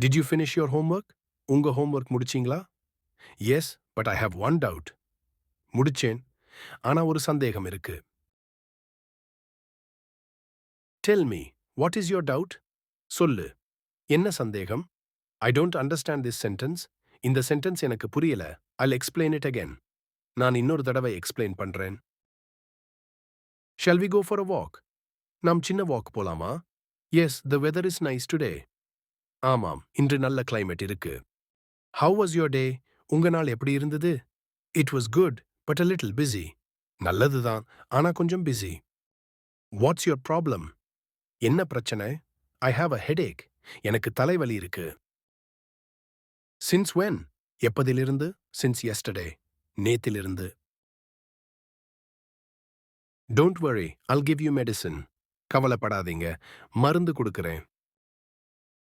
Did you finish your homework? உங்க homework முடிச்சீங்களா? Yes, but I have one doubt. முடிச்சேன், ஆனா ஒரு சந்தேகம் இருக்கு. Tell me, what is your doubt? சொல்லு, என்ன சந்தேகம்? I don't understand this sentence. இந்த sentence எனக்கு புரியல. I'll explain it again. நான் இன்னொரு தடவை explain பண்றேன். Shall we go for a walk? நாம் சின்ன walk போலாமா? Yes, the weather is nice today. ஆமாம், இன்று நல்ல climate இருக்கு. How was your day? உங்க நாள் எப்படி இருந்தது? It was good, but a little busy. நல்லதுதான், ஆனா கொஞ்சம் busy. What's your problem? என்ன பிரச்சனை? I have a headache. எனக்கு தலைவலி இருக்கு. Since when? எப்பதிலிருந்து? Since yesterday. நேத்திலிருந்து. Don't worry, I'll give you medicine. கவலைப்படாதீங்க, மருந்து கொடுக்கிறேன்.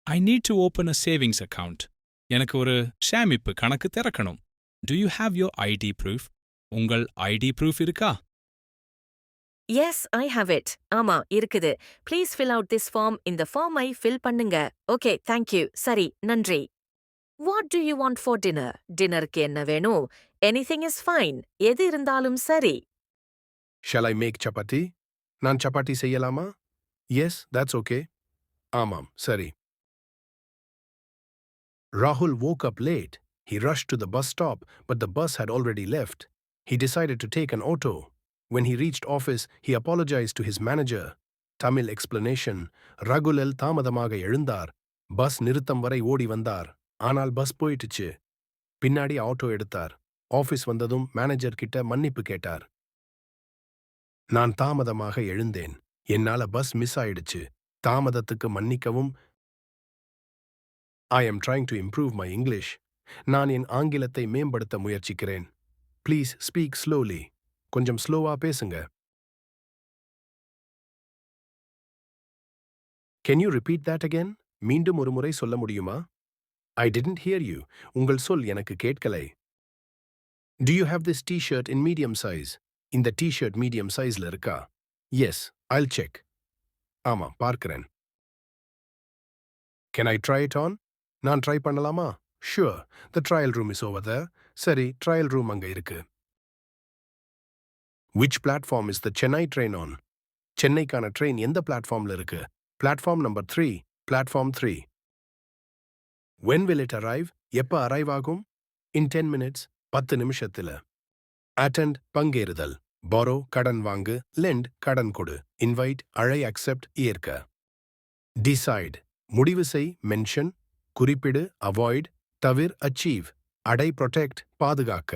I need to open a savings account. எனக்கு ஒரு சேமிப்பு கணக்கு திறக்கணும். Do you have your ID proof? உங்கள் ID proof இருக்கா? Yes, I have it. ஆமா, இருக்குது. Please fill out this form. இந்த ஃபார்மை fill பண்ணுங்க. Okay, thank you. சரி, நன்றி. What do you want for dinner? டின்னருக்கு என்ன வேணும்? Anything is fine. எது இருந்தாலும் சரி. Shall I make chapati? நான் சப்பாத்தி செய்யலாமா? Yes, that's okay. ஆமாம், சரி. Rahul woke up late. He rushed to the bus stop, but the bus had already left. He decided to take an auto. When he reached office, he apologized to his manager. Tamil explanation. Ragulal தாமதமாக எழுந்தார். Bus நிறுத்தம் வரை ஓடி வந்தார். ஆனால் bus போயிடுச்சு. பின்னாடி auto எடுத்தார். ஆஃபீஸ் வந்ததும் மேனேஜர் கிட்ட மன்னிப்பு கேட்டார். நான் தாமதமாக எழுந்தேன். என்னால பஸ் மிஸ் ஆயிடுச்சு. தாமதத்துக்கு மன்னிக்கவும். I am trying to improve my English. நான் என் ஆங்கிலத்தை மேம்படுத்த முயற்சிக்கிறேன். Please speak slowly. கொஞ்சம் ஸ்லோவா பேசுங்க. Can you repeat that again? மீண்டும் ஒரு முறை சொல்ல முடியுமா? I didn't hear you. உங்கள் சொல் எனக்கு கேட்கலை. Do you have this t-shirt in medium size? இந்த t-shirt medium sizeல இருக்கா? Yes, I'll check. ஆமா, பார்க்கிறேன். Can I try it on? நான் ட்ரை பண்ணலாமா? Sure, the trial room is over there. சரி, trial room அங்க இருக்கு. Which platform is the Chennai train on? சென்னைக்கான ட்ரெயின் எந்த பிளாட்ஃபார்ம்ல இருக்கு? Platform number 3, platform 3. When will it arrive? எப்ப அரைவ் ஆகும்? In 10 minutes, 10 நிமிஷத்துல. Attend, பங்கேறுதல். Borrow, கடன் வாங்கு. Lend, கடன் கொடு. Invite, அழை, accept, ஏற்க. Decide, முடிவு செய், mention, குறிப்பிடு, avoid, தவிர், achieve, அடை, protect, பாதுகாக்க.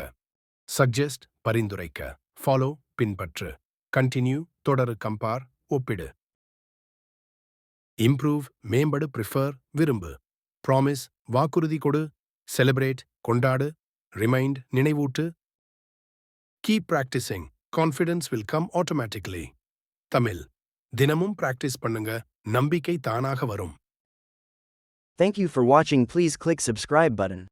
Suggest, பரிந்துரைக்க. Follow, பின்பற்று. Continue, தொடரு, compare, ஒப்பிடு. Improve, மேம்படு, prefer, விரும்பு. Promise, வாக்குறுதி கொடு. Celebrate, கொண்டாடு. Remind, நினைவூட்டு. Keep practicing. Confidence will come automatically. Tamil, தினமும் practice பண்ணுங்க, நம்பிக்கை தானாக வரும். Thank you for watching. Please click subscribe button.